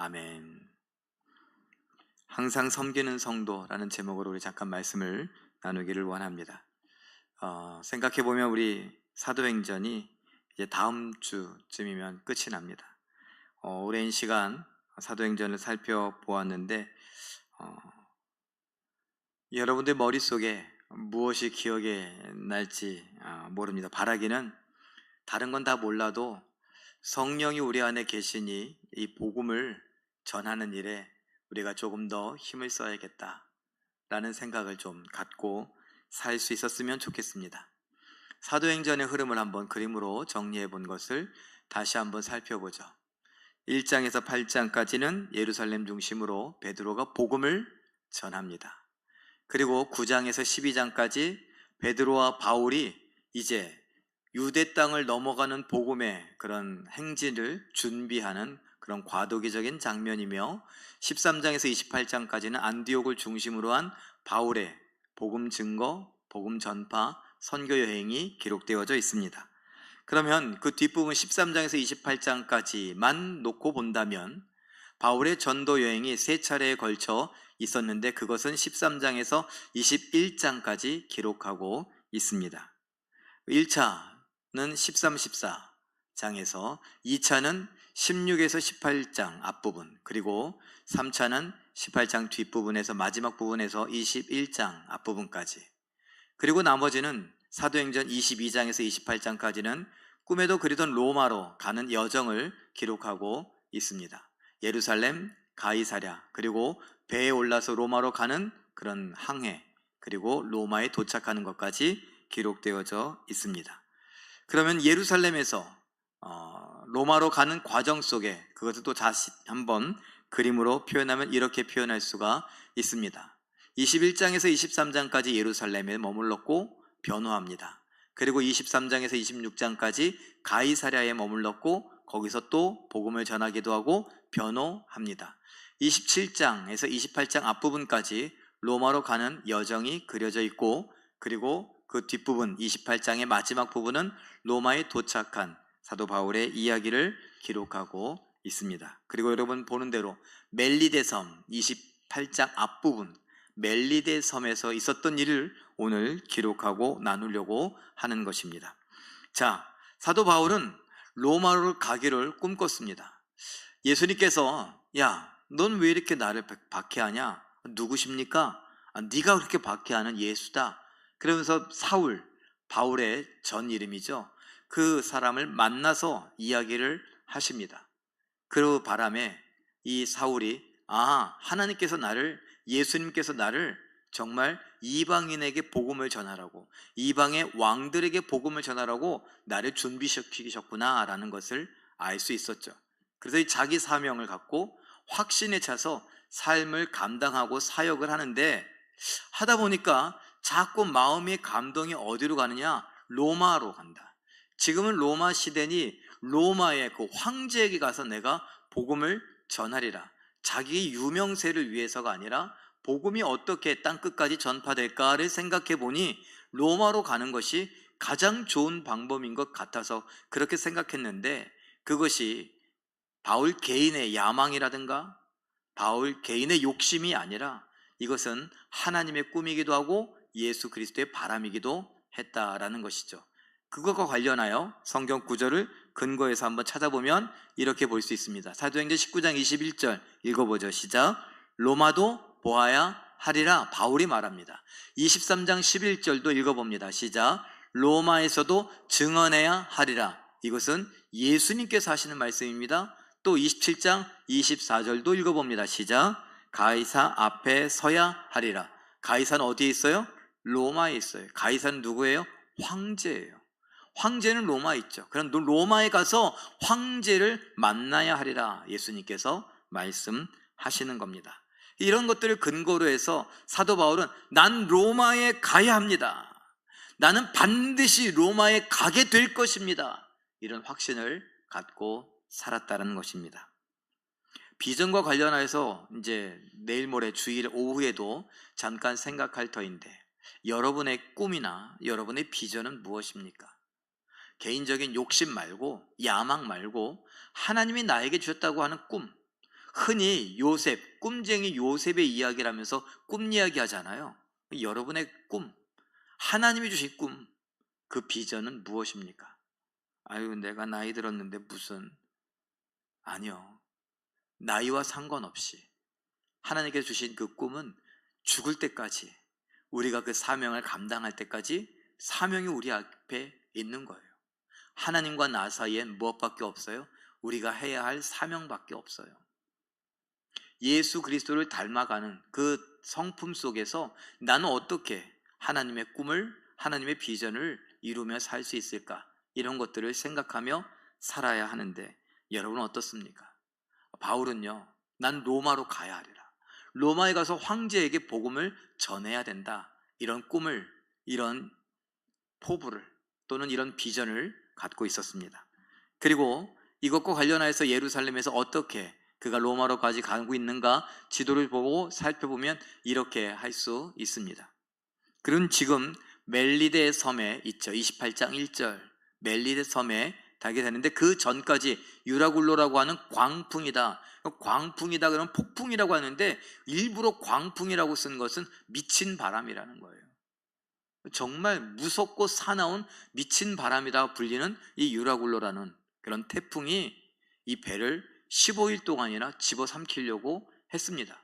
아멘. 항상 섬기는 성도라는 제목으로 우리 잠깐 말씀을 나누기를 원합니다. 생각해보면 우리 사도행전이 이제 다음 주쯤이면 끝이 납니다. 오랜 시간 사도행전을 살펴보았는데 여러분들 머릿속에 무엇이 기억에 날지 모릅니다. 바라기는 다른 건 다 몰라도 성령이 우리 안에 계시니 이 복음을 전하는 일에 우리가 조금 더 힘을 써야겠다라는 생각을 좀 갖고 살 수 있었으면 좋겠습니다. 사도행전의 흐름을 한번 그림으로 정리해 본 것을 다시 한번 살펴보죠. 1장에서 8장까지는 예루살렘 중심으로 베드로가 복음을 전합니다. 그리고 9장에서 12장까지 베드로와 바울이 이제 유대 땅을 넘어가는 복음의 그런 행진을 준비하는 그런 과도기적인 장면이며, 13장에서 28장까지는 안디옥을 중심으로 한 바울의 복음 증거, 복음 전파, 선교 여행이 기록되어져 있습니다. 그러면 그 뒷부분 13장에서 28장까지만 놓고 본다면 바울의 전도 여행이 세 차례에 걸쳐 있었는데 그것은 13장에서 21장까지 기록하고 있습니다. 1차는 13, 14장에서, 2차는 16에서 18장 앞부분, 그리고 3차는 18장 뒷부분에서 마지막 부분에서 21장 앞부분까지, 그리고 나머지는 사도행전 22장에서 28장까지는 꿈에도 그리던 로마로 가는 여정을 기록하고 있습니다. 예루살렘, 가이사랴, 그리고 배에 올라서 로마로 가는 그런 항해, 그리고 로마에 도착하는 것까지 기록되어져 있습니다. 그러면 예루살렘에서 로마로 가는 과정 속에 그것을 또 다시 한번 그림으로 표현하면 이렇게 표현할 수가 있습니다. 21장에서 23장까지 예루살렘에 머물렀고 변호합니다. 그리고 23장에서 26장까지 가이사랴에 머물렀고 거기서 또 복음을 전하기도 하고 변호합니다. 27장에서 28장 앞부분까지 로마로 가는 여정이 그려져 있고, 그리고 그 뒷부분 28장의 마지막 부분은 로마에 도착한 사도 바울의 이야기를 기록하고 있습니다. 그리고 여러분 보는 대로 멜리데 섬 28장 앞부분 멜리데 섬에서 있었던 일을 오늘 기록하고 나누려고 하는 것입니다. 자, 사도 바울은 로마로 가기를 꿈꿨습니다. 예수님께서 야, 넌 왜 이렇게 나를 박해하냐? 누구십니까? 네가 그렇게 박해하는 예수다. 그러면서 사울, 바울의 전 이름이죠. 그 사람을 만나서 이야기를 하십니다. 그 바람에 이 사울이 하나님께서 예수님께서 나를 정말 이방인에게 복음을 전하라고, 이방의 왕들에게 복음을 전하라고 나를 준비시키셨구나 라는 것을 알 수 있었죠. 그래서 이 자기 사명을 갖고 확신에 차서 삶을 감당하고 사역을 하는데, 하다 보니까 자꾸 마음의 감동이 어디로 가느냐? 로마로 간다. 지금은 로마 시대니 로마의 그 황제에게 가서 내가 복음을 전하리라. 자기 유명세를 위해서가 아니라 복음이 어떻게 땅끝까지 전파될까를 생각해 보니 로마로 가는 것이 가장 좋은 방법인 것 같아서 그렇게 생각했는데, 그것이 바울 개인의 야망이라든가 바울 개인의 욕심이 아니라 이것은 하나님의 꿈이기도 하고 예수 그리스도의 바람이기도 했다라는 것이죠. 그것과 관련하여 성경 구절을 근거해서 한번 찾아보면 이렇게 볼 수 있습니다. 사도행전 19장 21절 읽어보죠. 시작. 로마도 보아야 하리라 바울이 말합니다. 23장 11절도 읽어봅니다. 시작. 로마에서도 증언해야 하리라. 이것은 예수님께서 하시는 말씀입니다. 또 27장 24절도 읽어봅니다. 시작. 가이사 앞에 서야 하리라. 가이사는 어디에 있어요? 로마에 있어요. 가이사는 누구예요? 황제예요. 황제는 로마에 있죠. 그럼 로마에 가서 황제를 만나야 하리라 예수님께서 말씀하시는 겁니다. 이런 것들을 근거로 해서 사도 바울은 난 로마에 가야 합니다. 나는 반드시 로마에 가게 될 것입니다. 이런 확신을 갖고 살았다는 것입니다. 비전과 관련해서 이제 내일 모레 주일 오후에도 잠깐 생각할 터인데, 여러분의 꿈이나 여러분의 비전은 무엇입니까? 개인적인 욕심 말고 야망 말고 하나님이 나에게 주셨다고 하는 꿈, 흔히 요셉, 꿈쟁이 요셉의 이야기를 하면서 꿈 이야기 하잖아요. 여러분의 꿈, 하나님이 주신 꿈, 그 비전은 무엇입니까? 아유, 내가 나이 들었는데 무슨. 아니요. 나이와 상관없이 하나님께서 주신 그 꿈은 죽을 때까지, 우리가 그 사명을 감당할 때까지 사명이 우리 앞에 있는 거예요. 하나님과 나 사이엔 무엇밖에 없어요? 우리가 해야 할 사명밖에 없어요. 예수 그리스도를 닮아가는 그 성품 속에서 나는 어떻게 하나님의 꿈을, 하나님의 비전을 이루며 살 수 있을까? 이런 것들을 생각하며 살아야 하는데, 여러분은 어떻습니까? 바울은요, 난 로마로 가야 하리라, 로마에 가서 황제에게 복음을 전해야 된다, 이런 꿈을, 이런 포부를, 또는 이런 비전을 갖고 있었습니다. 그리고 이것과 관련해서 예루살렘에서 어떻게 그가 로마로까지 가고 있는가 지도를 보고 살펴보면 이렇게 할 수 있습니다. 그는 지금 멜리데 섬에 있죠. 28장 1절 멜리데 섬에 가게 되는데, 그 전까지 유라굴로라고 하는 광풍이다. 광풍이다 그러면 폭풍이라고 하는데, 일부러 광풍이라고 쓴 것은 미친 바람이라는 거예요. 정말 무섭고 사나운 미친 바람이라 불리는 이 유라굴로라는 그런 태풍이 이 배를 15일 동안이나 집어삼키려고 했습니다.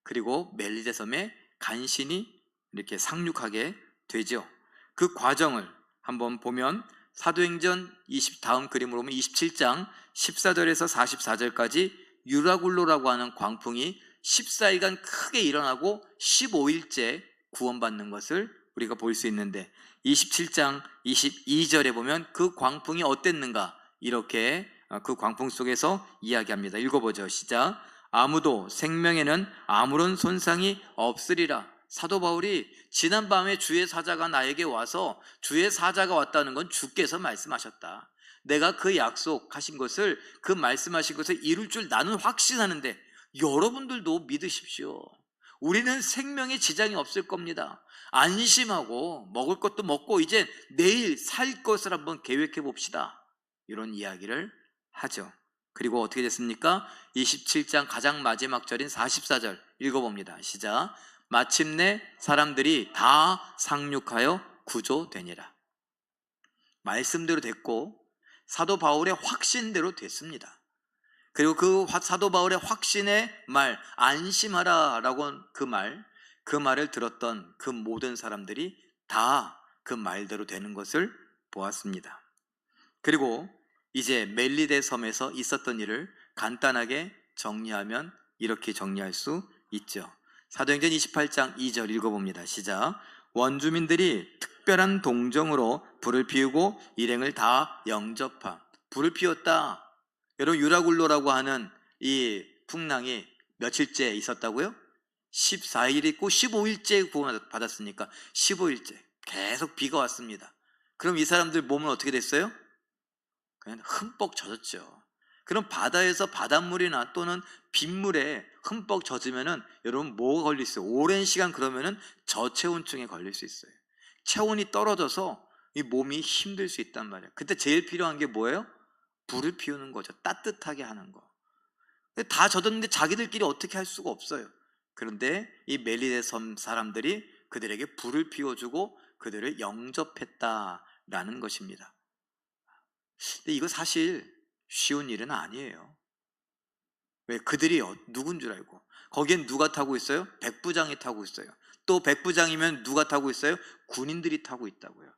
그리고 멜리데 섬에 간신히 이렇게 상륙하게 되죠. 그 과정을 한번 보면 사도행전 다음 그림으로 보면 27장 14절에서 44절까지 유라굴로라고 하는 광풍이 14일간 크게 일어나고 15일째 구원받는 것을 우리가 볼 수 있는데, 27장 22절에 보면 그 광풍이 어땠는가, 이렇게 그 광풍 속에서 이야기합니다. 읽어보죠. 시작. 아무도 생명에는 아무런 손상이 없으리라. 사도 바울이 지난밤에 주의 사자가 나에게 와서, 주의 사자가 왔다는 건 주께서 말씀하셨다, 내가 그 약속하신 것을, 그 말씀하신 것을 이룰 줄 나는 확신하는데 여러분들도 믿으십시오. 우리는 생명에 지장이 없을 겁니다. 안심하고 먹을 것도 먹고 이제 내일 살 것을 한번 계획해 봅시다, 이런 이야기를 하죠. 그리고 어떻게 됐습니까? 27장 가장 마지막 절인 44절 읽어봅니다. 시작. 마침내 사람들이 다 상륙하여 구조되니라. 말씀대로 됐고 사도 바울의 확신대로 됐습니다. 그리고 그 사도 바울의 확신의 말, 안심하라 라고 한 그 말을 들었던 그 모든 사람들이 다 그 말대로 되는 것을 보았습니다. 그리고 이제 멜리데 섬에서 있었던 일을 간단하게 정리하면 이렇게 정리할 수 있죠. 사도행전 28장 2절 읽어봅니다. 시작. 원주민들이 특별한 동정으로 불을 피우고 일행을 다 영접함. 불을 피웠다. 여러분, 유라굴로라고 하는 이 풍랑이 며칠째 있었다고요? 14일 있고 15일째 구원받았으니까 15일째 계속 비가 왔습니다. 그럼 이 사람들 몸은 어떻게 됐어요? 그냥 흠뻑 젖었죠. 그럼 바다에서 바닷물이나 또는 빗물에 흠뻑 젖으면은 여러분 뭐가 걸릴 수 있어요? 오랜 시간 그러면은 저체온증에 걸릴 수 있어요. 체온이 떨어져서 이 몸이 힘들 수 있단 말이에요. 그때 제일 필요한 게 뭐예요? 불을 피우는 거죠. 따뜻하게 하는 거. 다 젖었는데 자기들끼리 어떻게 할 수가 없어요. 그런데 이 멜리데 섬 사람들이 그들에게 불을 피워주고 그들을 영접했다라는 것입니다. 근데 이거 사실 쉬운 일은 아니에요. 왜? 그들이 누군 줄 알고. 거기엔 누가 타고 있어요? 백부장이 타고 있어요. 또 백부장이면 누가 타고 있어요? 군인들이 타고 있다고요.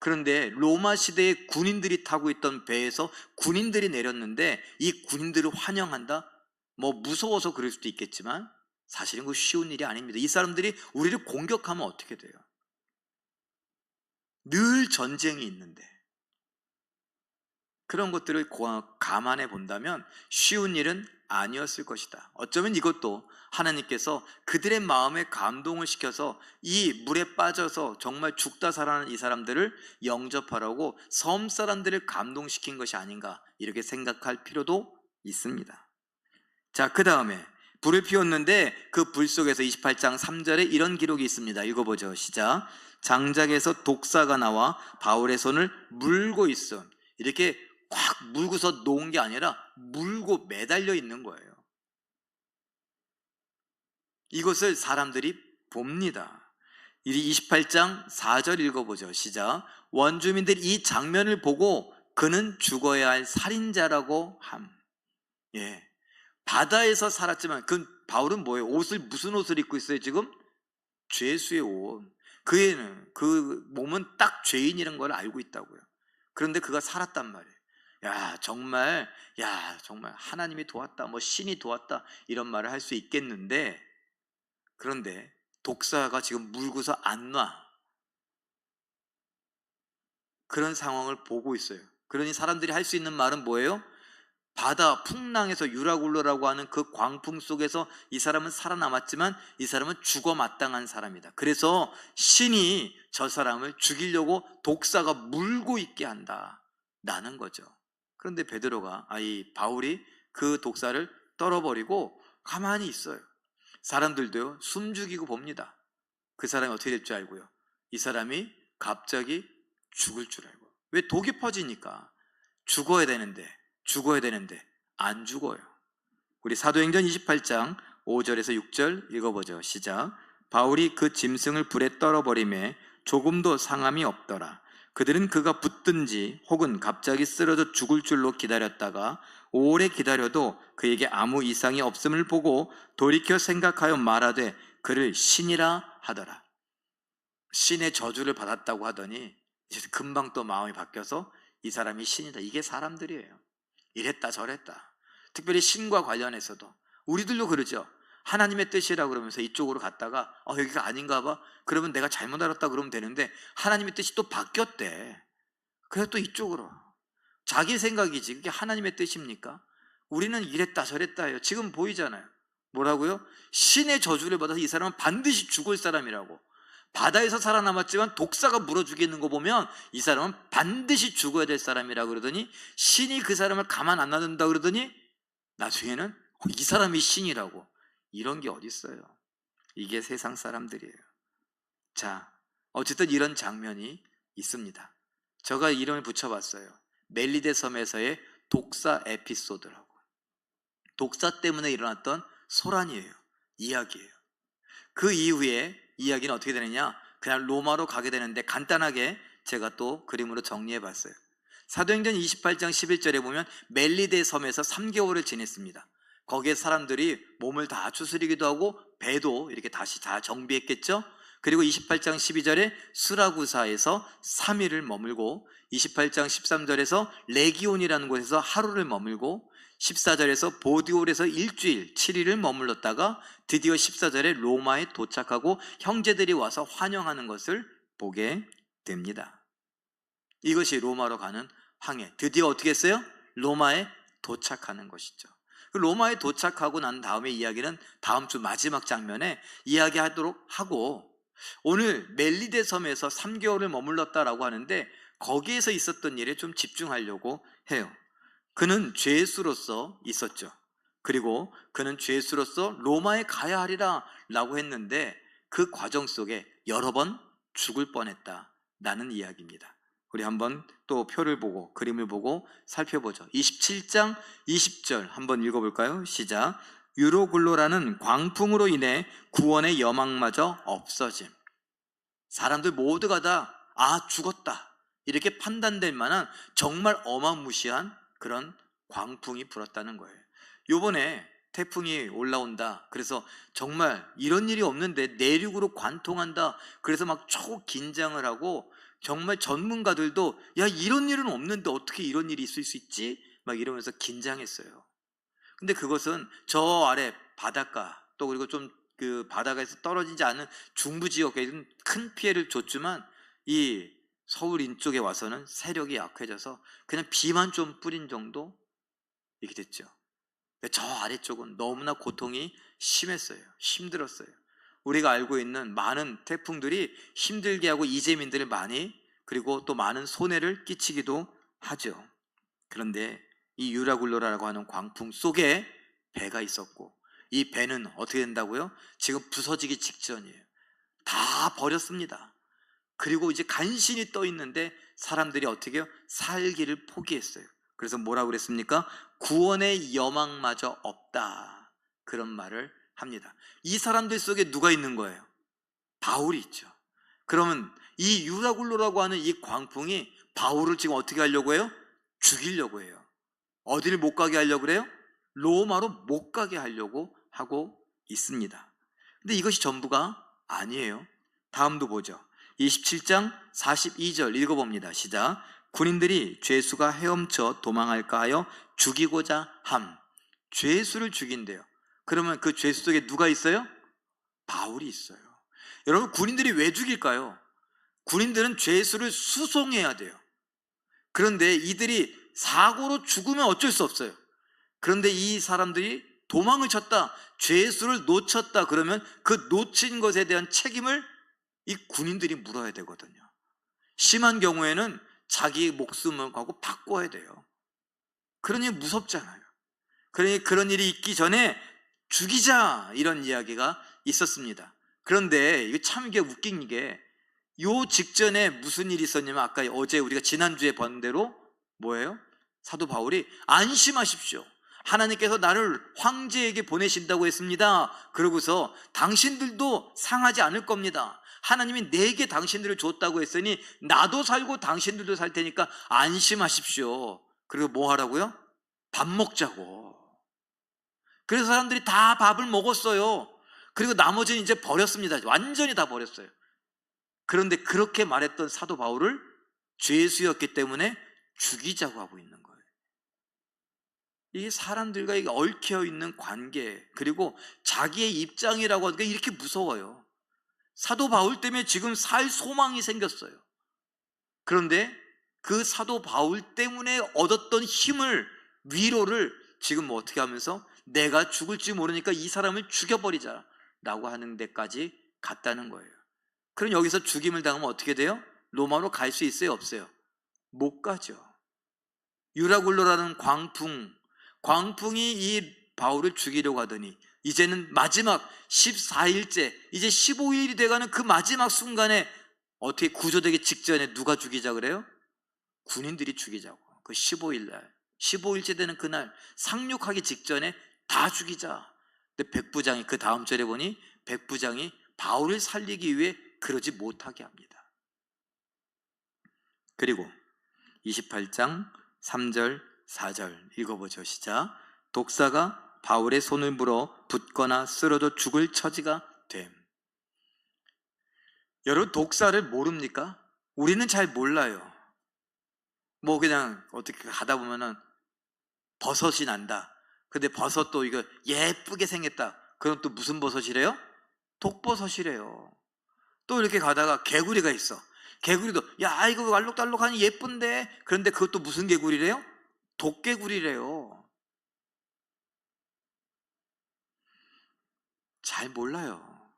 그런데 로마 시대에 군인들이 타고 있던 배에서 군인들이 내렸는데 이 군인들을 환영한다? 뭐 무서워서 그럴 수도 있겠지만 사실은 그 쉬운 일이 아닙니다. 이 사람들이 우리를 공격하면 어떻게 돼요? 늘 전쟁이 있는데. 그런 것들을 감안해 본다면 쉬운 일은 아니었을 것이다. 어쩌면 이것도 하나님께서 그들의 마음에 감동을 시켜서 이 물에 빠져서 정말 죽다 살아나는 이 사람들을 영접하라고 섬 사람들을 감동시킨 것이 아닌가, 이렇게 생각할 필요도 있습니다. 자, 그 다음에 불을 피웠는데 그 불 속에서 28장 3절에 이런 기록이 있습니다. 읽어보죠. 시작. 장작에서 독사가 나와 바울의 손을 물고 있어. 이렇게 꽉 물고서 놓은 게 아니라 물고 매달려 있는 거예요. 이것을 사람들이 봅니다. 이 28장 4절 읽어보죠. 시작. 원주민들이 이 장면을 보고 그는 죽어야 할 살인자라고 함. 예, 바다에서 살았지만 그 바울은 뭐예요? 무슨 옷을 입고 있어요 지금? 죄수의 옷. 그 몸은 딱 죄인이라는 걸 알고 있다고요. 그런데 그가 살았단 말이에요. 정말 하나님이 도왔다, 뭐 신이 도왔다 이런 말을 할 수 있겠는데, 그런데 독사가 지금 물고서 안 놔. 그런 상황을 보고 있어요. 그러니 사람들이 할 수 있는 말은 뭐예요? 바다 풍랑에서 유라굴로라고 하는 그 광풍 속에서 이 사람은 살아남았지만 이 사람은 죽어 마땅한 사람이다. 그래서 신이 저 사람을 죽이려고 독사가 물고 있게 한다라는 거죠. 그런데 바울이 그 독사를 떨어버리고 가만히 있어요. 사람들도요, 숨 죽이고 봅니다. 그 사람이 어떻게 될 줄 알고요? 이 사람이 갑자기 죽을 줄 알고. 왜? 독이 퍼지니까. 죽어야 되는데 안 죽어요. 우리 사도행전 28장 5절에서 6절 읽어보죠. 시작. 바울이 그 짐승을 불에 떨어버리매 조금도 상함이 없더라. 그들은 그가 붙든지 혹은 갑자기 쓰러져 죽을 줄로 기다렸다가 오래 기다려도 그에게 아무 이상이 없음을 보고 돌이켜 생각하여 말하되 그를 신이라 하더라. 신의 저주를 받았다고 하더니 이제 금방 또 마음이 바뀌어서 이 사람이 신이다. 이게 사람들이에요. 이랬다 저랬다. 특별히 신과 관련해서도 우리들도 그러죠. 하나님의 뜻이라 그러면서 이쪽으로 갔다가 여기가 아닌가 봐. 그러면 내가 잘못 알았다 그러면 되는데 하나님의 뜻이 또 바뀌었대. 그래서 또 이쪽으로. 자기 생각이지 그게 하나님의 뜻입니까? 우리는 이랬다 저랬다 해요. 지금 보이잖아요. 뭐라고요? 신의 저주를 받아서 이 사람은 반드시 죽을 사람이라고. 바다에서 살아남았지만 독사가 물어 죽이는 거 보면 이 사람은 반드시 죽어야 될 사람이라고 그러더니 신이 그 사람을 가만 안 놔둔다 그러더니 나중에는 이 사람이 신이라고. 이런 게 어디 있어요? 이게 세상 사람들이에요. 자, 어쨌든 이런 장면이 있습니다. 제가 이름을 붙여봤어요. 멜리데 섬에서의 독사 에피소드라고. 독사 때문에 일어났던 소란이에요. 이야기예요. 그 이후에 이야기는 어떻게 되느냐? 그냥 로마로 가게 되는데 간단하게 제가 또 그림으로 정리해 봤어요. 사도행전 28장 11절에 보면 멜리데 섬에서 3개월을 지냈습니다. 거기에 사람들이 몸을 다 추스리기도 하고 배도 이렇게 다시 다 정비했겠죠. 그리고 28장 12절에 수라구사에서 3일을 머물고 28장 13절에서 레기온이라는 곳에서 하루를 머물고 14절에서 보디올에서 일주일 7일을 머물렀다가 드디어 14절에 로마에 도착하고 형제들이 와서 환영하는 것을 보게 됩니다. 이것이 로마로 가는 항해. 드디어 어떻게 했어요? 로마에 도착하는 것이죠. 로마에 도착하고 난 다음에 이야기는 다음 주 마지막 장면에 이야기하도록 하고, 오늘 멜리데 섬에서 3개월을 머물렀다라고 하는데 거기에서 있었던 일에 좀 집중하려고 해요. 그는 죄수로서 있었죠. 그리고 그는 죄수로서 로마에 가야 하리라 라고 했는데 그 과정 속에 여러 번 죽을 뻔했다라는 이야기입니다. 우리 한번 또 표를 보고 그림을 보고 살펴보죠. 27장 20절 한번 읽어볼까요? 시작. 유로굴로라는 광풍으로 인해 구원의 여망마저 없어짐. 사람들 모두가 다 죽었다 이렇게 판단될 만한 정말 어마무시한 그런 광풍이 불었다는 거예요. 요번에 태풍이 올라온다. 그래서 정말 이런 일이 없는데 내륙으로 관통한다. 그래서 막 초긴장을 하고 정말 전문가들도 이런 일은 없는데 어떻게 이런 일이 있을 수 있지? 막 이러면서 긴장했어요. 근데 그것은 저 아래 바닷가 또 그리고 좀 그 바다가에서 떨어지지 않은 중부 지역에는 큰 피해를 줬지만 이 서울 인쪽에 와서는 세력이 약해져서 그냥 비만 좀 뿌린 정도 이렇게 됐죠. 저 아래쪽은 너무나 고통이 심했어요. 힘들었어요. 우리가 알고 있는 많은 태풍들이 힘들게 하고 이재민들을 많이 그리고 또 많은 손해를 끼치기도 하죠. 그런데 이 유라굴로라고 하는 광풍 속에 배가 있었고 이 배는 어떻게 된다고요? 지금 부서지기 직전이에요. 다 버렸습니다. 그리고 이제 간신히 떠 있는데 사람들이 어떻게 해요? 살기를 포기했어요. 그래서 뭐라고 그랬습니까? 구원의 여망마저 없다. 그런 말을 합니다. 이 사람들 속에 누가 있는 거예요? 바울이 있죠. 그러면 이 유라굴로라고 하는 이 광풍이 바울을 지금 어떻게 하려고 해요? 죽이려고 해요. 어디를 못 가게 하려고 그래요? 로마로 못 가게 하려고 하고 있습니다. 근데 이것이 전부가 아니에요. 다음도 보죠. 27장 42절 읽어봅니다. 시작. 군인들이 죄수가 헤엄쳐 도망할까 하여 죽이고자 함. 죄수를 죽인대요. 그러면 그 죄수 속에 누가 있어요? 바울이 있어요. 여러분, 군인들이 왜 죽일까요? 군인들은 죄수를 수송해야 돼요. 그런데 이들이 사고로 죽으면 어쩔 수 없어요. 그런데 이 사람들이 도망을 쳤다, 죄수를 놓쳤다 그러면 그 놓친 것에 대한 책임을 이 군인들이 물어야 되거든요. 심한 경우에는 자기 목숨을 걸고 바꿔야 돼요. 그러니 무섭잖아요. 그러니 그런 일이 있기 전에 죽이자, 이런 이야기가 있었습니다. 그런데 이게 참 이게 웃긴 게, 요 직전에 무슨 일이 있었냐면, 아까 어제 우리가 지난주에 본 대로 뭐예요? 사도 바울이 안심하십시오, 하나님께서 나를 황제에게 보내신다고 했습니다. 그러고서 당신들도 상하지 않을 겁니다. 하나님이 내게 당신들을 줬다고 했으니 나도 살고 당신들도 살 테니까 안심하십시오. 그리고 뭐 하라고요? 밥 먹자고. 그래서 사람들이 다 밥을 먹었어요. 그리고 나머지는 이제 버렸습니다. 완전히 다 버렸어요. 그런데 그렇게 말했던 사도 바울을 죄수였기 때문에 죽이자고 하고 있는 거예요. 이게 사람들과 얽혀 있는 관계, 그리고 자기의 입장이라고 하니까 이렇게 무서워요. 사도 바울 때문에 지금 살 소망이 생겼어요. 그런데 그 사도 바울 때문에 얻었던 힘을, 위로를 지금 어떻게 하면서 내가 죽을지 모르니까 이 사람을 죽여버리자 라고 하는 데까지 갔다는 거예요. 그럼 여기서 죽임을 당하면 어떻게 돼요? 로마로 갈 수 있어요, 없어요? 못 가죠. 유라굴로라는 광풍이 이 바울을 죽이려고 하더니 이제는 마지막 14일째, 이제 15일이 돼가는 그 마지막 순간에 어떻게 구조되기 직전에 누가 죽이자 그래요? 군인들이 죽이자고. 그 15일날, 15일째 되는 그날 상륙하기 직전에 다 죽이자. 근데 백부장이, 그 다음 절에 보니 백부장이 바울을 살리기 위해 그러지 못하게 합니다. 그리고 28장 3절 4절 읽어보죠. 시작. 독사가 바울의 손을 물어 붓거나 쓰러져 죽을 처지가 됨. 여러분, 독사를 모릅니까? 우리는 잘 몰라요. 뭐 그냥 어떻게 가다 보면은 버섯이 난다. 근데 버섯도 이거 예쁘게 생겼다. 그럼 또 무슨 버섯이래요? 독버섯이래요. 또 이렇게 가다가 개구리가 있어. 개구리도 야, 이거 알록달록하니 예쁜데. 그런데 그것도 무슨 개구리래요? 독개구리래요. 잘 몰라요.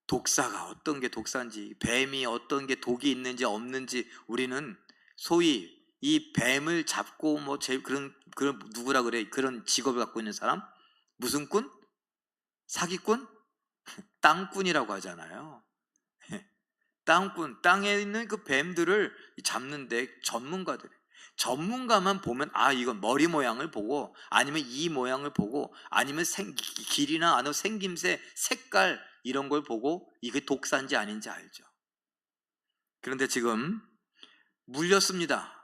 독사가 어떤 게 독사인지, 뱀이 어떤 게 독이 있는지 없는지 우리는, 소위 이 뱀을 잡고 뭐 제일 그런 누구라 그래? 그런 직업을 갖고 있는 사람? 무슨 꾼? 사기꾼? 땅꾼이라고 하잖아요. 땅꾼, 땅에 있는 그 뱀들을 잡는데 전문가만 보면, 아, 이건 머리 모양을 보고, 아니면 이 모양을 보고, 아니면 길이나 아니면 생김새, 색깔, 이런 걸 보고 이게 독사인지 아닌지 알죠. 그런데 지금 물렸습니다.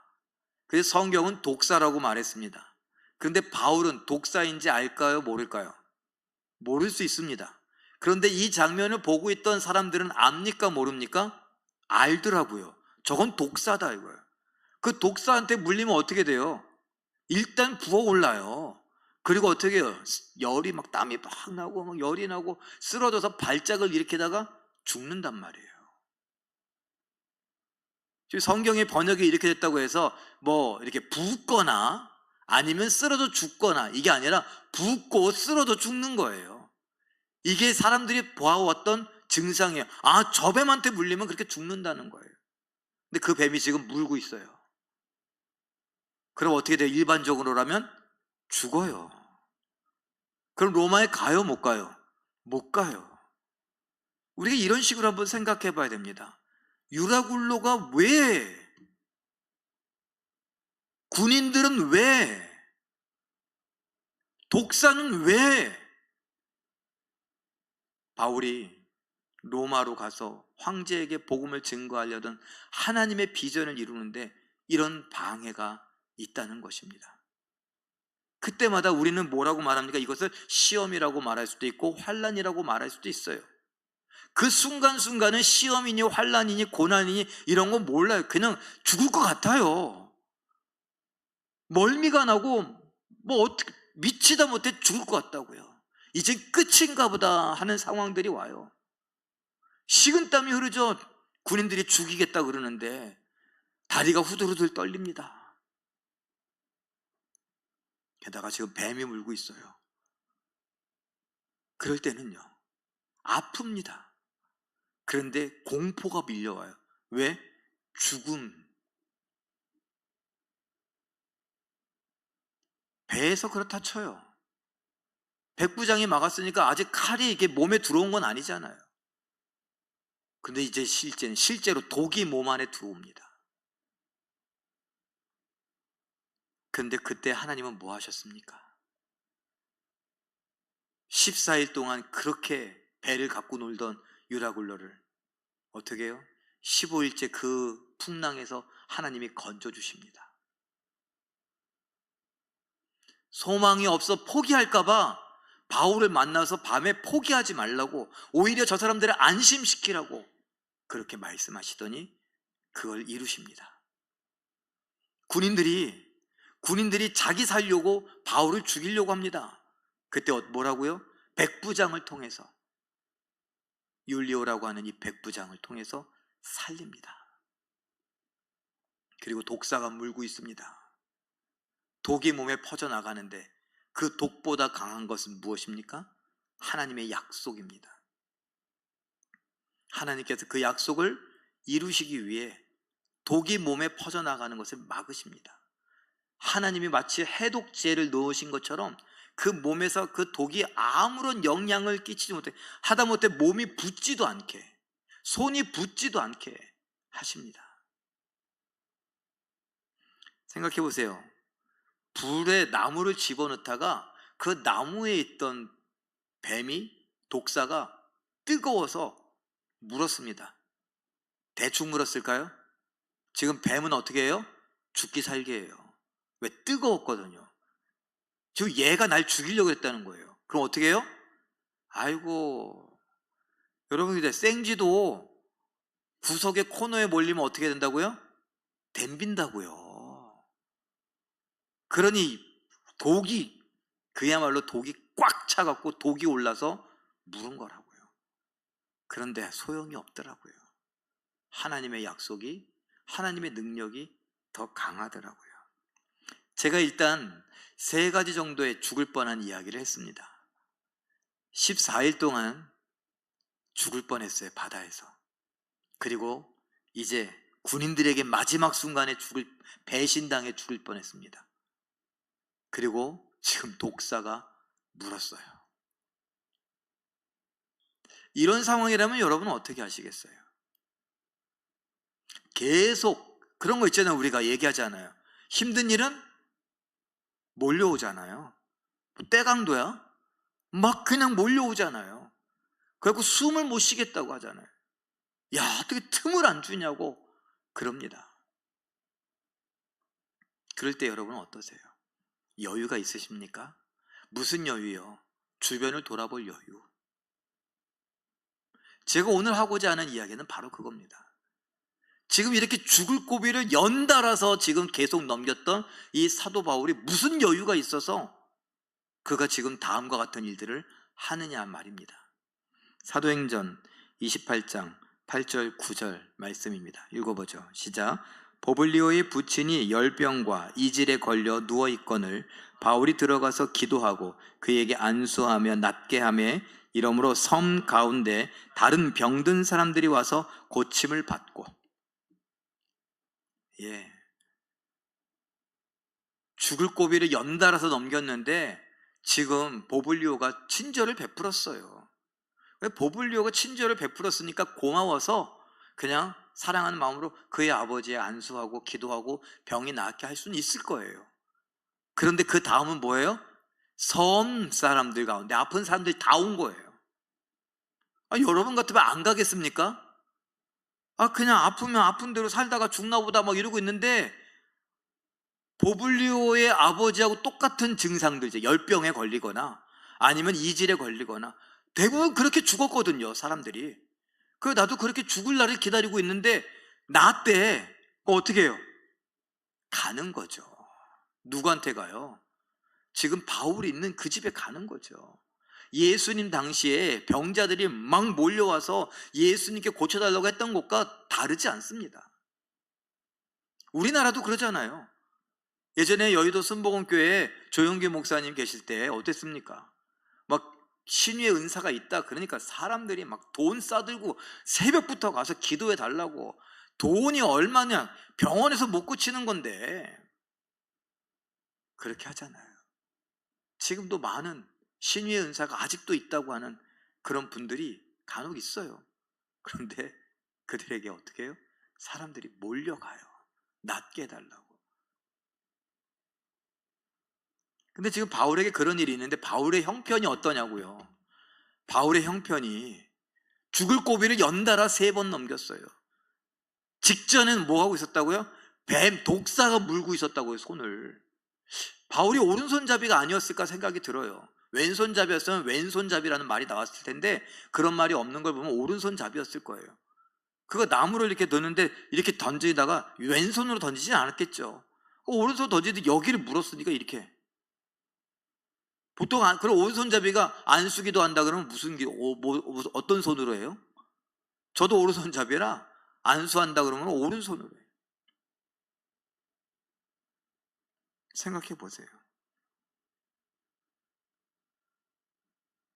그래서 성경은 독사라고 말했습니다. 그런데 바울은 독사인지 알까요, 모를까요? 모를 수 있습니다. 그런데 이 장면을 보고 있던 사람들은 압니까, 모릅니까? 알더라고요. 저건 독사다 이거예요. 그 독사한테 물리면 어떻게 돼요? 일단 부어올라요. 그리고 어떻게 해요? 열이 막, 땀이 막 나고 막 열이 나고 쓰러져서 발작을 일으키다가 죽는단 말이에요. 지금 성경의 번역이 이렇게 됐다고 해서 뭐 이렇게 붓거나 아니면 쓰러져 죽거나, 이게 아니라 붓고 쓰러져 죽는 거예요. 이게 사람들이 보아왔던 증상이에요. 아, 저 뱀한테 물리면 그렇게 죽는다는 거예요. 근데 그 뱀이 지금 물고 있어요. 그럼 어떻게 돼요? 일반적으로라면 죽어요. 그럼 로마에 가요, 못 가요? 못 가요. 우리가 이런 식으로 한번 생각해 봐야 됩니다. 유라굴로가 왜 군인들은 왜? 독사는 왜? 바울이 로마로 가서 황제에게 복음을 증거하려던 하나님의 비전을 이루는데 이런 방해가 있다는 것입니다. 그때마다 우리는 뭐라고 말합니까? 이것을 시험이라고 말할 수도 있고 환난이라고 말할 수도 있어요. 그 순간순간은 시험이니 환난이니 고난이니 이런 거 몰라요. 그냥 죽을 것 같아요. 멀미가 나고 뭐 어떻게 미치다 못해 죽을 것 같다고요. 이제 끝인가 보다 하는 상황들이 와요. 식은땀이 흐르죠. 군인들이 죽이겠다 그러는데 다리가 후들후들 떨립니다. 게다가 지금 뱀이 물고 있어요. 그럴 때는요, 아픕니다. 그런데 공포가 밀려와요. 왜? 죽음. 배에서 그렇다 쳐요. 백부장이 막았으니까 아직 칼이 이게 몸에 들어온 건 아니잖아요. 근데 이제 실제로 독이 몸 안에 들어옵니다. 근데 그때 하나님은 뭐 하셨습니까? 14일 동안 그렇게 배를 갖고 놀던 유라굴로를 어떻게 해요? 15일째 그 풍랑에서 하나님이 건져주십니다. 소망이 없어 포기할까봐 바울을 만나서 밤에 포기하지 말라고, 오히려 저 사람들을 안심시키라고 그렇게 말씀하시더니 그걸 이루십니다. 군인들이 자기 살려고 바울을 죽이려고 합니다. 그때 뭐라고요? 백부장을 통해서, 율리오라고 하는 이 백부장을 통해서 살립니다. 그리고 독사가 물고 있습니다. 독이 몸에 퍼져나가는데 그 독보다 강한 것은 무엇입니까? 하나님의 약속입니다. 하나님께서 그 약속을 이루시기 위해 독이 몸에 퍼져나가는 것을 막으십니다. 하나님이 마치 해독제를 넣으신 것처럼 그 몸에서 그 독이 아무런 영향을 끼치지 못해, 하다못해 몸이 붓지도 않게, 손이 붓지도 않게 하십니다. 생각해 보세요. 불에 나무를 집어넣다가 그 나무에 있던 뱀이, 독사가 뜨거워서 물었습니다. 대충 물었을까요? 지금 뱀은 어떻게 해요? 죽기 살기 해요. 왜? 뜨거웠거든요. 지금 얘가 날 죽이려고 했다는 거예요. 그럼 어떻게 해요? 아이고, 여러분, 이제 생쥐도 구석에 코너에 몰리면 어떻게 된다고요? 댐빈다고요. 그러니 그야말로 독이 꽉 차갖고 독이 올라서 물은 거라고요. 그런데 소용이 없더라고요. 하나님의 약속이, 하나님의 능력이 더 강하더라고요. 제가 일단 3가지 정도의 죽을 뻔한 이야기를 했습니다. 14일 동안 죽을 뻔했어요, 바다에서. 그리고 이제 군인들에게 마지막 순간에 배신당해 죽을 뻔했습니다. 그리고 지금 독사가 물었어요. 이런 상황이라면 여러분은 어떻게 하시겠어요? 계속 그런 거 있잖아요. 우리가 얘기하잖아요. 힘든 일은 몰려오잖아요. 때강도야? 막 그냥 몰려오잖아요. 그래갖고 숨을 못 쉬겠다고 하잖아요. 야, 어떻게 틈을 안 주냐고 그럽니다. 그럴 때 여러분은 어떠세요? 여유가 있으십니까? 무슨 여유요? 주변을 돌아볼 여유. 제가 오늘 하고자 하는 이야기는 바로 그겁니다. 지금 이렇게 죽을 고비를 연달아서 지금 계속 넘겼던 이 사도 바울이 무슨 여유가 있어서 그가 지금 다음과 같은 일들을 하느냐 말입니다. 사도행전 28장 8절 9절 말씀입니다. 읽어보죠. 시작. 보블리오의 부친이 열병과 이질에 걸려 누워있거늘 바울이 들어가서 기도하고 그에게 안수하며 낫게 하매 이러므로 섬 가운데 다른 병든 사람들이 와서 고침을 받고, 죽을 고비를 연달아서 넘겼는데 지금 보블리오가 친절을 베풀었어요. 보블리오가 친절을 베풀었으니까 고마워서 그냥 사랑하는 마음으로 그의 아버지의 안수하고 기도하고 병이 낫게 할 수는 있을 거예요. 그런데 그 다음은 뭐예요? 섬 사람들 가운데 아픈 사람들이 다 온 거예요. 여러분 같으면 안 가겠습니까? 그냥 아프면 아픈 대로 살다가 죽나 보다 막 이러고 있는데, 보블리오의 아버지하고 똑같은 증상들, 이제 열병에 걸리거나 아니면 이질에 걸리거나 대부분 그렇게 죽었거든요, 사람들이. 그래서 나도 그렇게 죽을 날을 기다리고 있는데 낫대. 어떻게 해요? 가는 거죠. 누구한테 가요? 지금 바울이 있는 그 집에 가는 거죠. 예수님 당시에 병자들이 막 몰려와서 예수님께 고쳐달라고 했던 것과 다르지 않습니다. 우리나라도 그러잖아요. 예전에 여의도 순복음교회에 조영규 목사님 계실 때 어땠습니까? 막 신유의 은사가 있다 그러니까 사람들이 막 돈 싸들고 새벽부터 가서 기도해 달라고. 돈이 얼마냐, 병원에서 못 고치는 건데 그렇게 하잖아요. 지금도 많은 신유의 은사가 아직도 있다고 하는 그런 분들이 간혹 있어요. 그런데 그들에게 어떻게 해요? 사람들이 몰려가요. 낫게 해달라고. 근데 지금 바울에게 그런 일이 있는데 바울의 형편이 어떠냐고요. 바울의 형편이 죽을 고비를 연달아 3번 넘겼어요. 직전에는 뭐 하고 있었다고요? 뱀, 독사가 물고 있었다고요, 손을. 바울이 오른손잡이가 아니었을까 생각이 들어요. 왼손잡이였으면 왼손잡이라는 말이 나왔을 텐데 그런 말이 없는 걸 보면 오른손잡이였을 거예요. 그거 나무를 이렇게 넣는데 이렇게 던지다가 왼손으로 던지진 않았겠죠. 오른손 던지는데 여기를 물었으니까 이렇게. 보통 그럼 오른손잡이가 안수기도 한다 그러면 어떤 손으로 해요? 저도 오른손잡이라 안수한다 그러면 오른손으로 해요. 생각해 보세요.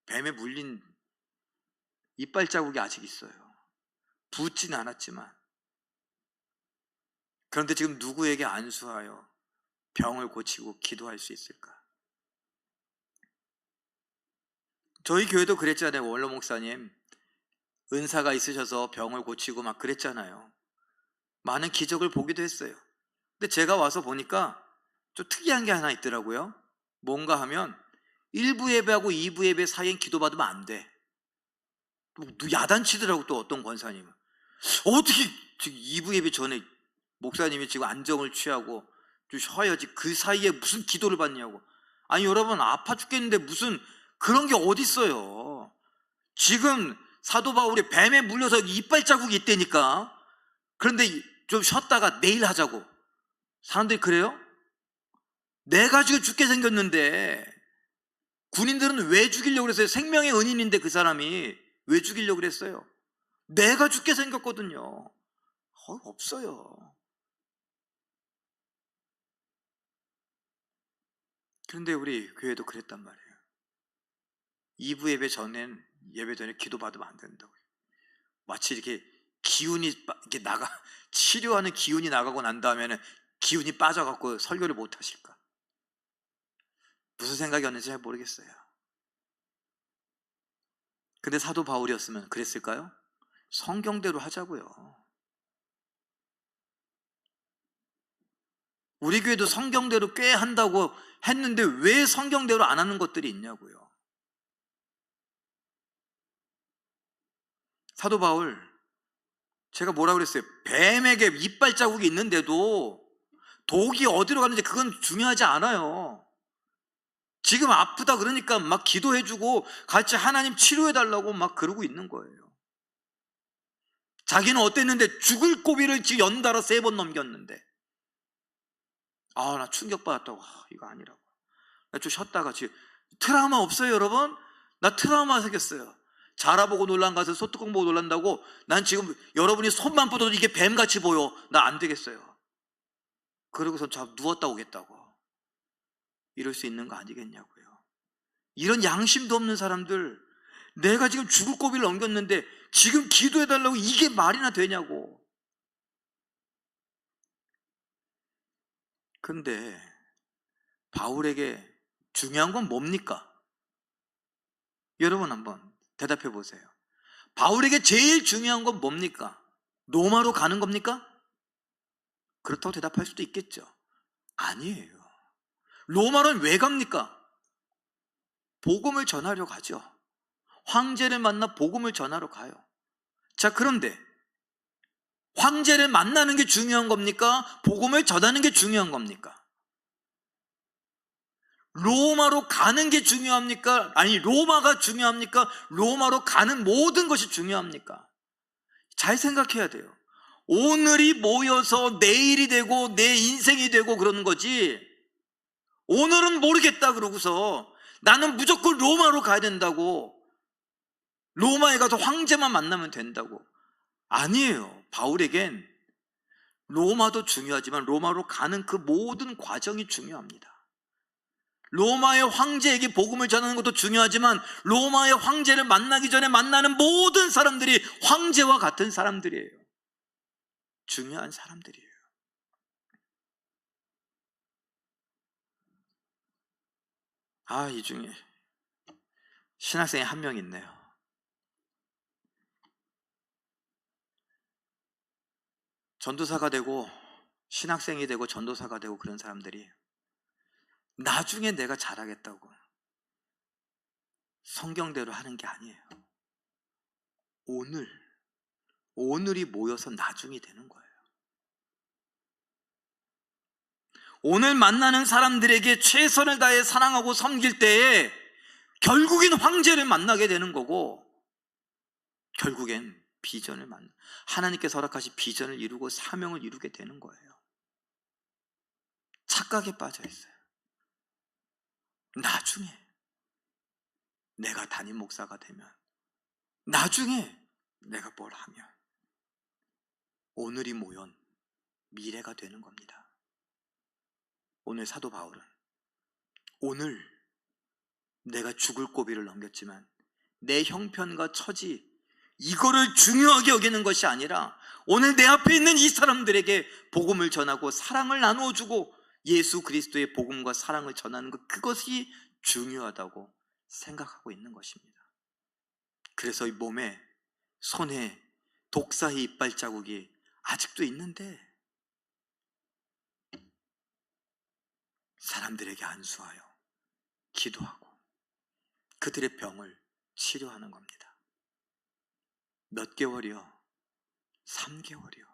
뱀에 물린 이빨 자국이 아직 있어요. 붓진 않았지만. 그런데 지금 누구에게 안수하여 병을 고치고 기도할 수 있을까? 저희 교회도 그랬잖아요. 원로 목사님 은사가 있으셔서 병을 고치고 막 그랬잖아요. 많은 기적을 보기도 했어요. 근데 제가 와서 보니까 좀 특이한 게 하나 있더라고요. 뭔가 하면 1부 예배하고 2부 예배 사이엔 기도받으면 안 돼. 야단치더라고. 또 어떤 권사님은 어떻게 지금 2부 예배 전에 목사님이 지금 안정을 취하고 좀 쉬어야지 그 사이에 무슨 기도를 받냐고. 아니 여러분, 아파 죽겠는데 무슨 그런 게 어딨어요. 지금 사도 바울이 뱀에 물려서 이빨 자국이 있다니까. 그런데 좀 쉬었다가 내일 하자고. 사람들이 그래요? 내가 지금 죽게 생겼는데. 군인들은 왜 죽이려고 그랬어요? 생명의 은인인데 그 사람이 왜 죽이려고 그랬어요? 내가 죽게 생겼거든요. 없어요. 그런데 우리 교회도 그랬단 말이에요. 2부 예배 전에 기도 받으면 안 된다고요. 마치 이렇게 기운이 이렇게 치료하는 기운이 나가고 난 다음에는 기운이 빠져갖고 설교를 못 하실까? 무슨 생각이었는지 잘 모르겠어요. 근데 사도 바울이었으면 그랬을까요? 성경대로 하자고요. 우리 교회도 성경대로 꽤 한다고 했는데 왜 성경대로 안 하는 것들이 있냐고요. 사도 바울, 제가 뭐라 그랬어요? 뱀에게 이빨 자국이 있는데도 독이 어디로 가는지 그건 중요하지 않아요. 지금 아프다 그러니까 막 기도해주고 같이 하나님 치료해달라고 막 그러고 있는 거예요. 자기는 어땠는데 죽을 고비를 지금 연달아 3번 넘겼는데, 나 충격받았다고. 이거 아니라고. 나 좀 쉬었다가 지금 트라우마 없어요 여러분? 나 트라우마 생겼어요. 자라보고 놀란 가서 소뚜껑 보고 놀란다고. 난 지금 여러분이 손만 뻗어도 이게 뱀같이 보여. 나 안 되겠어요. 그러고서 누웠다 오겠다고. 이럴 수 있는 거 아니겠냐고요. 이런 양심도 없는 사람들, 내가 지금 죽을 고비를 넘겼는데 지금 기도해달라고 이게 말이나 되냐고. 근데 바울에게 중요한 건 뭡니까? 여러분 한번 대답해 보세요. 바울에게 제일 중요한 건 뭡니까? 로마로 가는 겁니까? 그렇다고 대답할 수도 있겠죠. 아니에요. 로마는 왜 갑니까? 복음을 전하러 가죠. 황제를 만나 복음을 전하러 가요. 자, 그런데 황제를 만나는 게 중요한 겁니까? 복음을 전하는 게 중요한 겁니까? 로마로 가는 게 중요합니까? 아니, 로마가 중요합니까? 로마로 가는 모든 것이 중요합니까? 잘 생각해야 돼요. 오늘이 모여서 내일이 되고 내 인생이 되고 그러는 거지, 오늘은 모르겠다 그러고서 나는 무조건 로마로 가야 된다고, 로마에 가서 황제만 만나면 된다고. 아니에요. 바울에겐 로마도 중요하지만 로마로 가는 그 모든 과정이 중요합니다. 로마의 황제에게 복음을 전하는 것도 중요하지만 로마의 황제를 만나기 전에 만나는 모든 사람들이 황제와 같은 사람들이에요. 중요한 사람들이에요. 이 중에 신학생이 한 명 있네요. 전도사가 되고 신학생이 되고 전도사가 되고 그런 사람들이 나중에 내가 잘하겠다고 성경대로 하는 게 아니에요. 오늘이 모여서 나중이 되는 거예요. 오늘 만나는 사람들에게 최선을 다해 사랑하고 섬길 때에 결국엔 황제를 만나게 되는 거고, 결국엔 비전을 하나님께서 허락하신 비전을 이루고 사명을 이루게 되는 거예요. 착각에 빠져 있어요. 나중에 내가 담임 목사가 되면, 나중에 내가 뭘 하면, 오늘이 모연 미래가 되는 겁니다. 오늘 사도 바울은 오늘 내가 죽을 고비를 넘겼지만 내 형편과 처지, 이거를 중요하게 여기는 것이 아니라 오늘 내 앞에 있는 이 사람들에게 복음을 전하고 사랑을 나누어주고 예수 그리스도의 복음과 사랑을 전하는 것, 그것이 중요하다고 생각하고 있는 것입니다. 그래서 이 몸에, 손에 독사의 이빨 자국이 아직도 있는데 사람들에게 안수하여 기도하고 그들의 병을 치료하는 겁니다. 몇 개월이요? 3개월이요.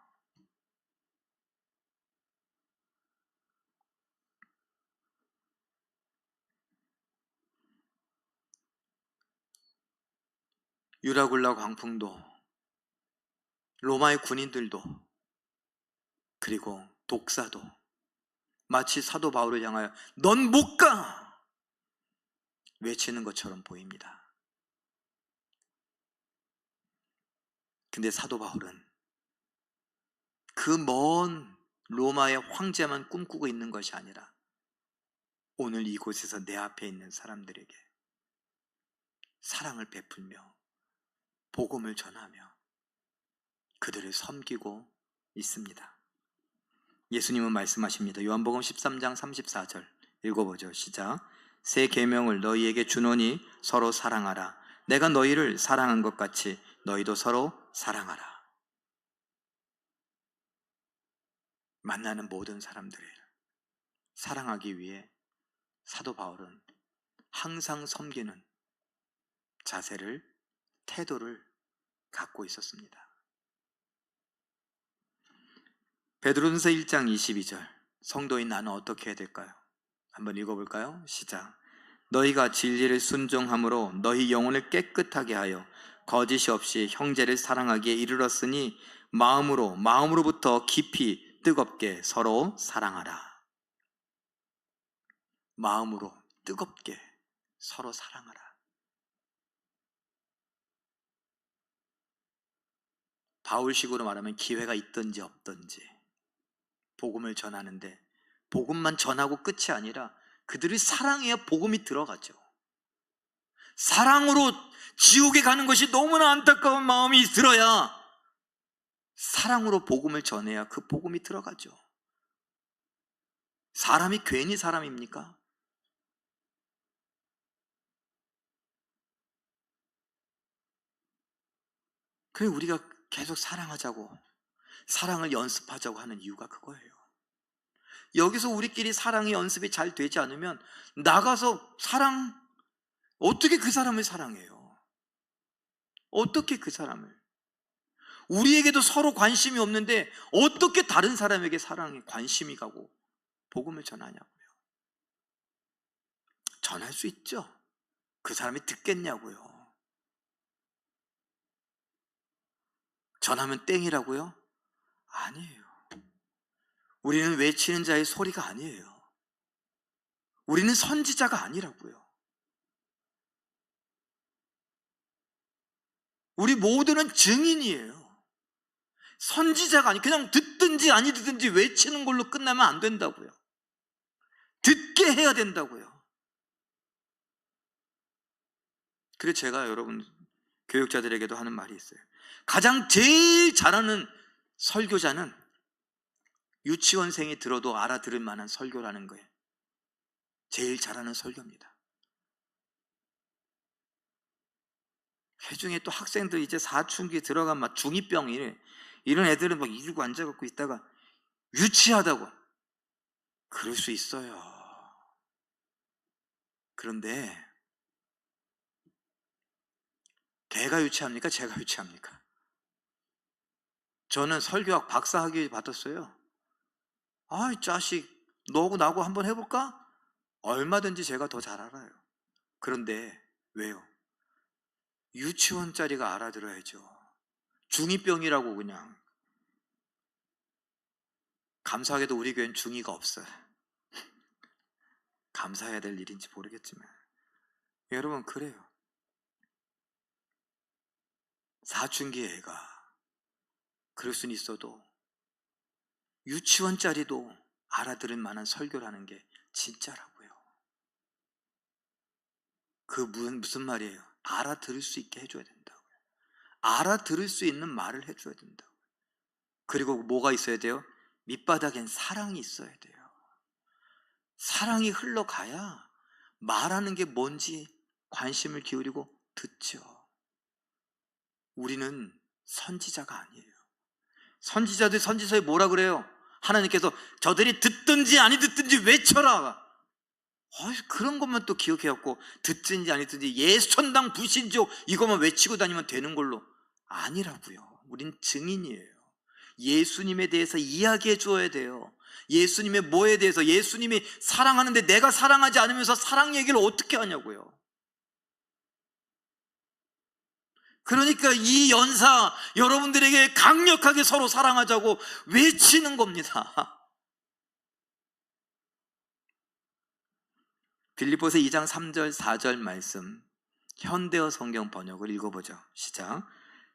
유라굴라 광풍도, 로마의 군인들도, 그리고 독사도 마치 사도 바울을 향하여 넌 못 가! 외치는 것처럼 보입니다. 근데 사도 바울은 그 먼 로마의 황제만 꿈꾸고 있는 것이 아니라 오늘 이곳에서 내 앞에 있는 사람들에게 사랑을 베풀며 복음을 전하며 그들을 섬기고 있습니다. 예수님은 말씀하십니다. 요한복음 13장 34절 읽어보죠. 시작. 새 계명을 너희에게 주노니 서로 사랑하라. 내가 너희를 사랑한 것 같이 너희도 서로 사랑하라. 만나는 모든 사람들을 사랑하기 위해 사도 바울은 항상 섬기는 자세를, 태도를 갖고 있었습니다. 베드로전서 1장 22절, 성도인 나는 어떻게 해야 될까요? 한번 읽어볼까요? 시작. 너희가 진리를 순종함으로 너희 영혼을 깨끗하게 하여 거짓이 없이 형제를 사랑하기에 이르렀으니 마음으로부터 깊이 뜨겁게 서로 사랑하라. 마음으로 뜨겁게 서로 사랑하라. 바울식으로 말하면 기회가 있든지 없든지 복음을 전하는데, 복음만 전하고 끝이 아니라 그들이 사랑해야 복음이 들어가죠. 사랑으로 지옥에 가는 것이 너무나 안타까운 마음이 들어야 사랑으로 복음을 전해야 그 복음이 들어가죠. 사람이 괜히 사람입니까? 그래, 우리가 계속 사랑하자고 사랑을 연습하자고 하는 이유가 그거예요. 여기서 우리끼리 사랑의 연습이 잘 되지 않으면 나가서 어떻게 그 사람을 사랑해요? 어떻게 그 사람을? 우리에게도 서로 관심이 없는데 어떻게 다른 사람에게 사랑에 관심이 가고 복음을 전하냐고요. 전할 수 있죠. 그 사람이 듣겠냐고요. 전하면 땡이라고요? 아니에요. 우리는 외치는 자의 소리가 아니에요. 우리는 선지자가 아니라고요. 우리 모두는 증인이에요. 선지자가 아니, 그냥 듣든지 아니 듣든지 외치는 걸로 끝나면 안 된다고요. 듣게 해야 된다고요. 그래서 제가 여러분 교육자들에게도 하는 말이 있어요. 가장 제일 잘하는 설교자는 유치원생이 들어도 알아들을 만한 설교라는 거예요. 제일 잘하는 설교입니다. 회중에 또 학생들 이제 사춘기에 들어간 막 중2병 이런 애들은 막 이러고 앉아갖고 있다가 유치하다고 그럴 수 있어요. 그런데 걔가 유치합니까? 제가 유치합니까? 저는 설교학 박사학위 받았어요. 아, 이 자식 너하고 나하고 한번 해볼까? 얼마든지 제가 더 잘 알아요. 그런데 왜요? 유치원짜리가 알아들어야죠. 중2병이라고 그냥. 감사하게도 우리 교회는 중2가 없어요. 감사해야 될 일인지 모르겠지만 여러분 그래요. 사춘기 애가 그럴 수는 있어도 유치원짜리도 알아들을 만한 설교라는 게 진짜라고요. 그 무슨 말이에요? 알아들을 수 있게 해줘야 된다고요. 알아들을 수 있는 말을 해줘야 된다고요. 그리고 뭐가 있어야 돼요? 밑바닥엔 사랑이 있어야 돼요. 사랑이 흘러가야 말하는 게 뭔지 관심을 기울이고 듣죠. 우리는 선지자가 아니에요. 선지자들 선지서에 뭐라 그래요? 하나님께서 저들이 듣든지 아니 듣든지 외쳐라. 그런 것만 또 기억해갖고 듣든지 아니 듣든지 예수천당 불신족 이것만 외치고 다니면 되는 걸로 아니라고요. 우린 증인이에요. 예수님에 대해서 이야기해 줘야 돼요. 예수님의 뭐에 대해서, 예수님이 사랑하는데 내가 사랑하지 않으면서 사랑 얘기를 어떻게 하냐고요. 그러니까 이 연사 여러분들에게 강력하게 서로 사랑하자고 외치는 겁니다. 빌립보서 2장 3절 4절 말씀 현대어 성경 번역을 읽어보죠. 시작.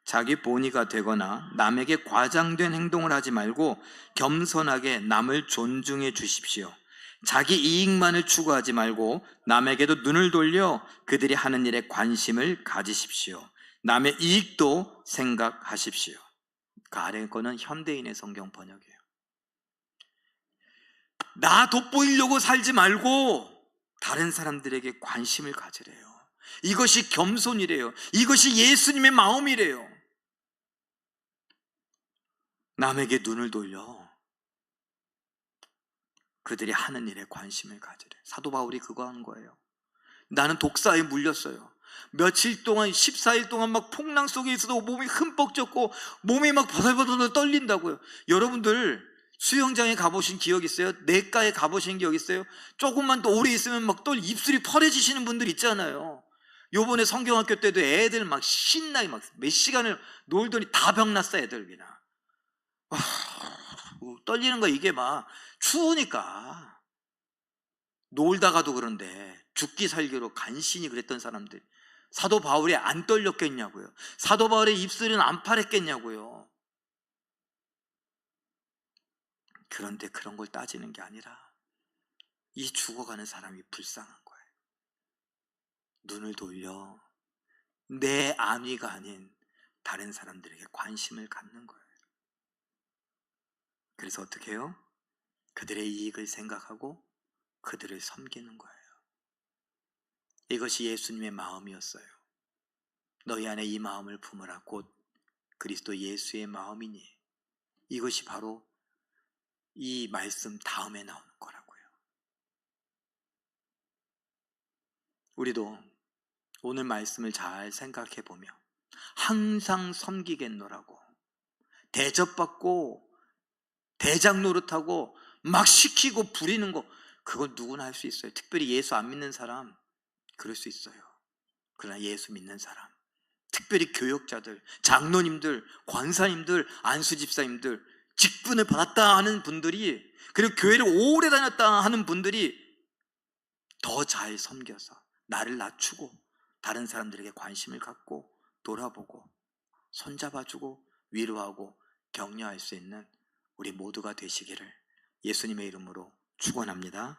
자기 본의가 되거나 남에게 과장된 행동을 하지 말고 겸손하게 남을 존중해 주십시오. 자기 이익만을 추구하지 말고 남에게도 눈을 돌려 그들이 하는 일에 관심을 가지십시오. 남의 이익도 생각하십시오. 그 아래 거는 현대인의 성경 번역이에요. 나 돋보이려고 살지 말고 다른 사람들에게 관심을 가지래요. 이것이 겸손이래요. 이것이 예수님의 마음이래요. 남에게 눈을 돌려 그들이 하는 일에 관심을 가지래. 사도 바울이 그거 한 거예요. 나는 독사에 물렸어요. 며칠 동안 14일 동안 막 풍랑 속에 있어도 몸이 흠뻑 젖고 몸이 막 버들버들 떨린다고요. 여러분들 수영장에 가보신 기억 있어요? 내과에 가보신 기억 있어요? 조금만 더 오래 있으면 막 입술이 펄해지시는 분들 있잖아요. 요번에 성경학교 때도 애들 막 신나게 막 몇 시간을 놀더니 다 병났어 애들 그냥. 떨리는 거 이게 막 추우니까. 놀다가도 그런데 죽기 살기로 간신히 그랬던 사람들, 사도 바울이 안 떨렸겠냐고요. 사도 바울의 입술은 안 파랬겠냐고요. 그런데 그런 걸 따지는 게 아니라 이 죽어가는 사람이 불쌍한 거예요. 눈을 돌려 내 안위가 아닌 다른 사람들에게 관심을 갖는 거예요. 그래서 어떻게 해요? 그들의 이익을 생각하고 그들을 섬기는 거예요. 이것이 예수님의 마음이었어요. 너희 안에 이 마음을 품으라 곧 그리스도 예수의 마음이니. 이것이 바로 이 말씀 다음에 나오는 거라고요. 우리도 오늘 말씀을 잘 생각해 보며 항상 섬기겠노라고 대접받고 대장 노릇하고 막 시키고 부리는 거, 그건 누구나 할 수 있어요. 특별히 예수 안 믿는 사람 그럴 수 있어요. 그러나 예수 믿는 사람, 특별히 교역자들, 장로님들, 권사님들, 안수집사님들, 직분을 받았다 하는 분들이, 그리고 교회를 오래 다녔다 하는 분들이 더 잘 섬겨서 나를 낮추고 다른 사람들에게 관심을 갖고 돌아보고 손잡아주고 위로하고 격려할 수 있는 우리 모두가 되시기를 예수님의 이름으로 축원합니다.